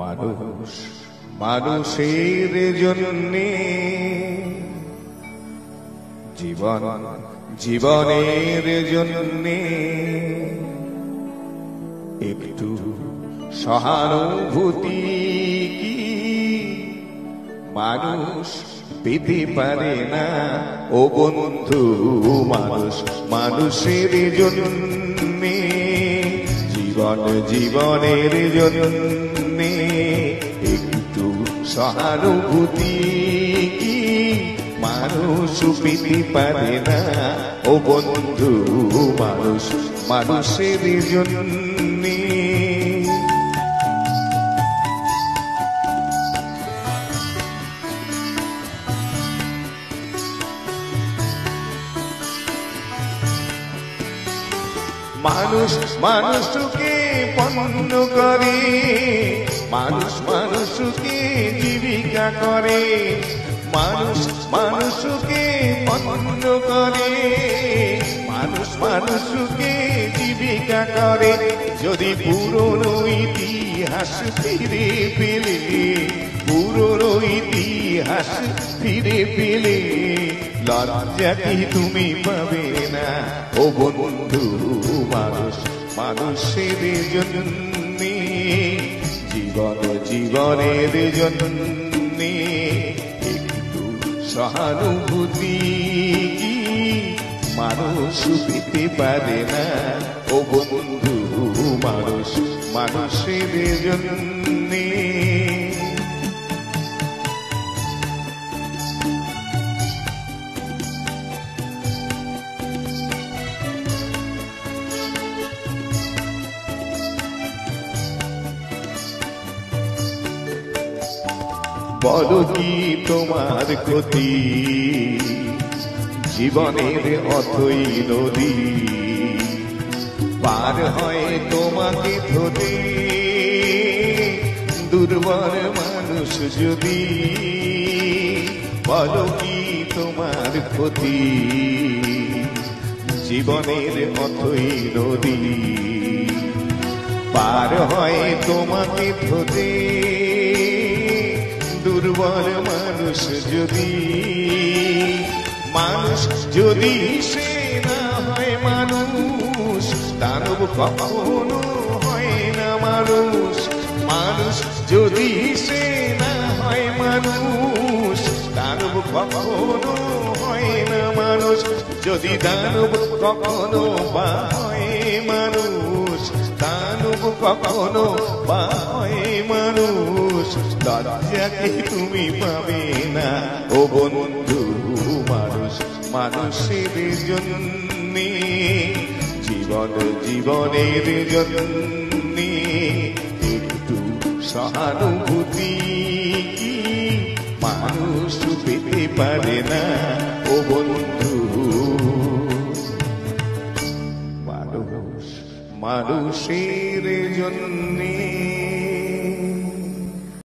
মানুষ মানুষের জন্যে, জীবন জীবনের জন্যে একটু সহানুভূতি কি মানুষ পেতে পারে না ও বন্ধু? মানুষ মানুষের জন্যে, জীবন জীবনের জন্যে একটু সহানুভূতি কি মানুষ পেতে পারে না ও বন্ধু? মানুষ মানুষের জন্যে। মানুষ মানুষকে পণ্য করে, মানুষ মানুষকে জীবিকা করে, মানুষ মানুষকে পণ্য করে, মানুষ মানুষকে জীবিকা করে। যদি পুরনো ইতিহাস ফিরে পেলে, পুরনো ইতিহাস ফিরে পেলে লজ্জা কি তুমি পাবে না ও বন্ধু? মানুষ মানুষের জন্যে, জীবন জীবনের জন্যে একটু সহানুভূতি কি মানুষ পেতে পারে না ও বন্ধু? মানুষ মানুষের জন্যে। বলো কি তোমার ক্ষতি, জীবনের অথই নদী পার হয় তোমাকে ধরে দুর্বল মানুষ যদি? বলো কি তোমার ক্ষতি, জীবনের অথই নদী পার হয় তোমাকে ধরে দুর্বল মানুষ যদি? মানুষ যদি সে না হয় মানুষ, দানব কখনো হয় না মানুষ। মানুষ যদি সে না হয় মানুষ, দানব কখনো হয় না মানুষ। যদি দানব কখনো বা হয় মানুষ, দানব কখনো বা হয় মানুষ, লজ্জা কি তুমি পাবে না ও বন্ধু? মানুষ মানুষের জন্যে, জীবন জীবনের জন্যে একটু সহানুভূতি কি মানুষ পেতে পারে না ও বন্ধু? মানুষ মানুষের জন্যে।